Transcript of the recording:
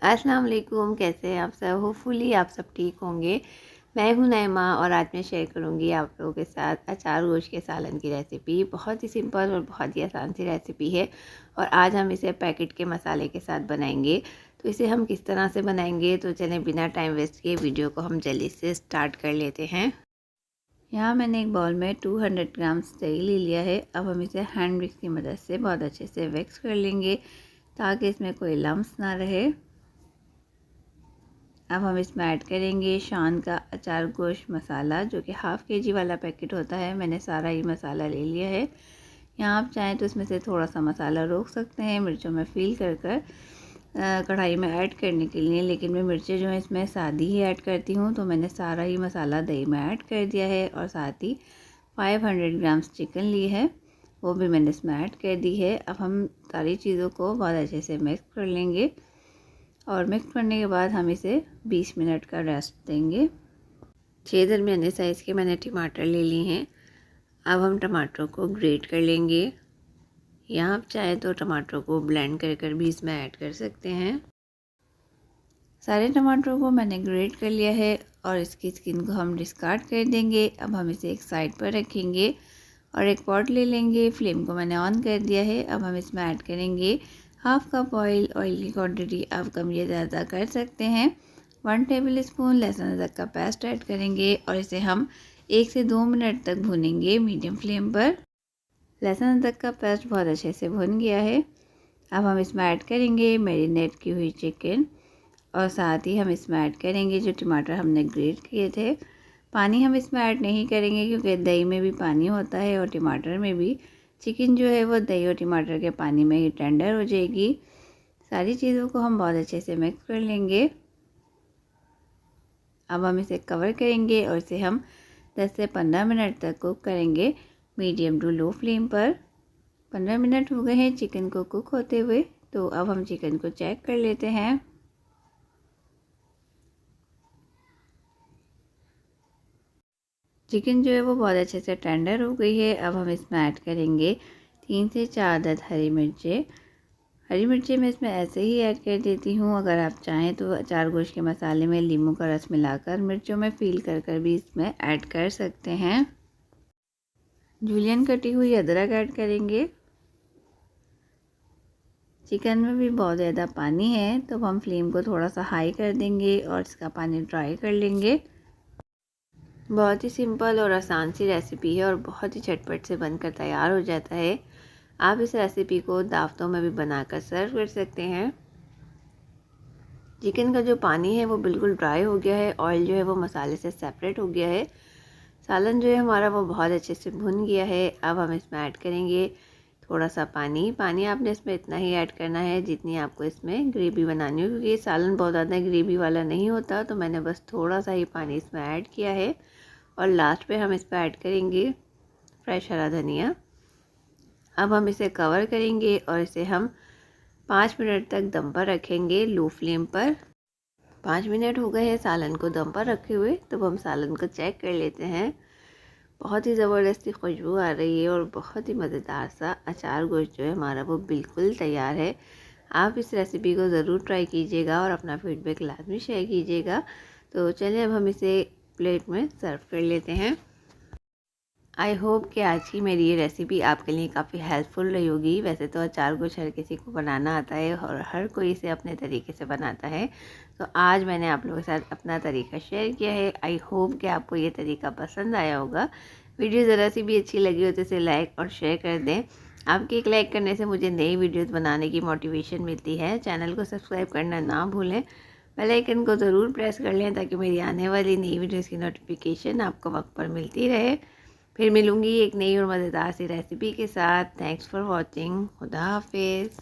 अस्सलाम वालेकुम, कैसे हैं आप सब। होपफुली आप सब ठीक होंगे। मैं हूं नईमा और आज मैं शेयर करूंगी आप लोगों के साथ अचार गोश्त के सालन की रेसिपी। बहुत ही सिंपल और बहुत ही आसान सी रेसिपी है और आज हम इसे पैकेट के मसाले के साथ बनाएंगे। तो इसे हम किस तरह से बनाएंगे, तो चलें बिना टाइम वेस्ट किए वीडियो को हम जल्दी से स्टार्ट कर लेते हैं। यहाँ मैंने एक बाउल में 200 ग्राम दही ले लिया है। अब हम इसे हैंड विक्स की मदद से बहुत अच्छे से विक्स कर लेंगे ताकि इसमें कोई लम्स ना रहे। अब हम इसमें ऐड करेंगे शान का अचार गोश्त मसाला, जो कि हाफ़ केजी वाला पैकेट होता है। मैंने सारा ही मसाला ले लिया है। यहाँ आप चाहें तो इसमें से थोड़ा सा मसाला रोक सकते हैं मिर्चों में फ़ील कर कर कढ़ाई में ऐड करने के लिए, लेकिन मैं मिर्चें जो है इसमें सादी ही ऐड करती हूँ। तो मैंने सारा ही मसाला दही में ऐड कर दिया है और साथ ही 500 ग्राम्स चिकन ली है, वो भी मैंने इसमें ऐड कर दी है। अब हम सारी चीज़ों को बहुत अच्छे से मिक्स कर लेंगे और मिक्स करने के बाद हम इसे 20 मिनट का रेस्ट देंगे। 6 दरमियाने साइज़ के मैंने टमाटर ले लिए हैं। अब हम टमाटरों को ग्रेट कर लेंगे। यहाँ आप चाहें तो टमाटरों को ब्लेंड कर कर भी इसमें ऐड कर सकते हैं। सारे टमाटरों को मैंने ग्रेट कर लिया है और इसकी स्किन को हम डिस्कार्ड कर देंगे। अब हम इसे एक साइड पर रखेंगे और एक पॉट ले लेंगे। फ्लेम को मैंने ऑन कर दिया है। अब हम इसमें ऐड करेंगे हाफ़ कप ऑयल की क्वांटिटी आप कम या ज़्यादा कर सकते हैं। 1 टेबल स्पून लहसुन अदरक का पेस्ट ऐड करेंगे और इसे हम 1 से 2 मिनट तक भूनेंगे मीडियम फ्लेम पर। लहसुन अदरक का पेस्ट बहुत अच्छे से भुन गया है। अब हम इसमें ऐड करेंगे मैरिनेट की हुई चिकन और साथ ही हम इसमें ऐड करेंगे जो टमाटर हमने ग्रेट किए थे। पानी हम इसमें ऐड नहीं करेंगे क्योंकि दही में भी पानी होता है और टमाटर में भी। चिकन जो है वो दही और टमाटर के पानी में ही टेंडर हो जाएगी। सारी चीज़ों को हम बहुत अच्छे से मिक्स कर लेंगे। अब हम इसे कवर करेंगे और इसे हम 10 से 15 मिनट तक कुक करेंगे मीडियम टू लो फ्लेम पर। 15 मिनट हो गए हैं चिकन को कुक होते हुए, तो अब हम चिकन को चेक कर लेते हैं। चिकन जो है वो बहुत अच्छे से टेंडर हो गई है। अब हम इसमें ऐड करेंगे 3 से 4 अदद हरी मिर्चें। हरी मिर्चें मैं इसमें ऐसे ही ऐड कर देती हूँ। अगर आप चाहें तो अचार गोश्त के मसाले में नींबू का रस मिलाकर मिर्चों में फ़ील कर कर भी इसमें ऐड कर सकते हैं। जूलियन कटी हुई अदरक ऐड करेंगे। चिकन में भी बहुत ज़्यादा पानी है तो हम फ्लेम को थोड़ा सा हाई कर देंगे और इसका पानी ड्राई कर लेंगे। बहुत ही सिंपल और आसान सी रेसिपी है और बहुत ही झटपट से बनकर तैयार हो जाता है। आप इस रेसिपी को दावतों में भी बनाकर सर्व कर सकते हैं। चिकन का जो पानी है वो बिल्कुल ड्राई हो गया है, ऑयल जो है वो मसाले से सेपरेट हो गया है। सालन जो है हमारा वो बहुत अच्छे से भुन गया है। अब हम इसमें ऐड करेंगे थोड़ा सा पानी आपने इसमें इतना ही ऐड करना है जितनी आपको इसमें ग्रेवी बनानी हो, क्योंकि ये सालन बहुत ज़्यादा ग्रेवी वाला नहीं होता। तो मैंने बस थोड़ा सा ही पानी इसमें ऐड किया है और लास्ट पे हम इस पर ऐड करेंगे फ्रेश हरा धनिया। अब हम इसे कवर करेंगे और इसे हम 5 मिनट तक दम पर रखेंगे लो फ्लेम पर। 5 मिनट हो गए हैं सालन को दम पर रखे हुए, तो हम सालन को चेक कर लेते हैं। बहुत ही ज़बरदस्ती खुशबू आ रही है और बहुत ही मज़ेदार सा अचार गोश्त जो है हमारा वो बिल्कुल तैयार है। आप इस रेसिपी को ज़रूर ट्राई कीजिएगा और अपना फीडबैक लाजमी शेयर कीजिएगा। तो चलिए अब हम इसे प्लेट में सर्व कर लेते हैं। आई होप कि आज की मेरी ये रेसिपी आपके लिए काफ़ी हेल्पफुल रही होगी। वैसे तो अचार गोश्त हर किसी को बनाना आता है और हर कोई इसे अपने तरीके से बनाता है, तो आज मैंने आप लोगों के साथ अपना तरीका शेयर किया है। आई होप कि आपको ये तरीका पसंद आया होगा। वीडियो ज़रा सी भी अच्छी लगी हो तो इसे लाइक और शेयर कर दें। आपके एक लाइक करने से मुझे नई वीडियोज़ बनाने की मोटिवेशन मिलती है। चैनल को सब्सक्राइब करना ना भूलें। बेल आइकन को ज़रूर प्रेस कर लें ताकि मेरी आने वाली नई वीडियोज़ की नोटिफिकेशन आपको वक्त पर मिलती रहे। फिर मिलूँगी एक नई और मज़ेदार सी रेसिपी के साथ। Thanks for watching. खुदा हाफिज़।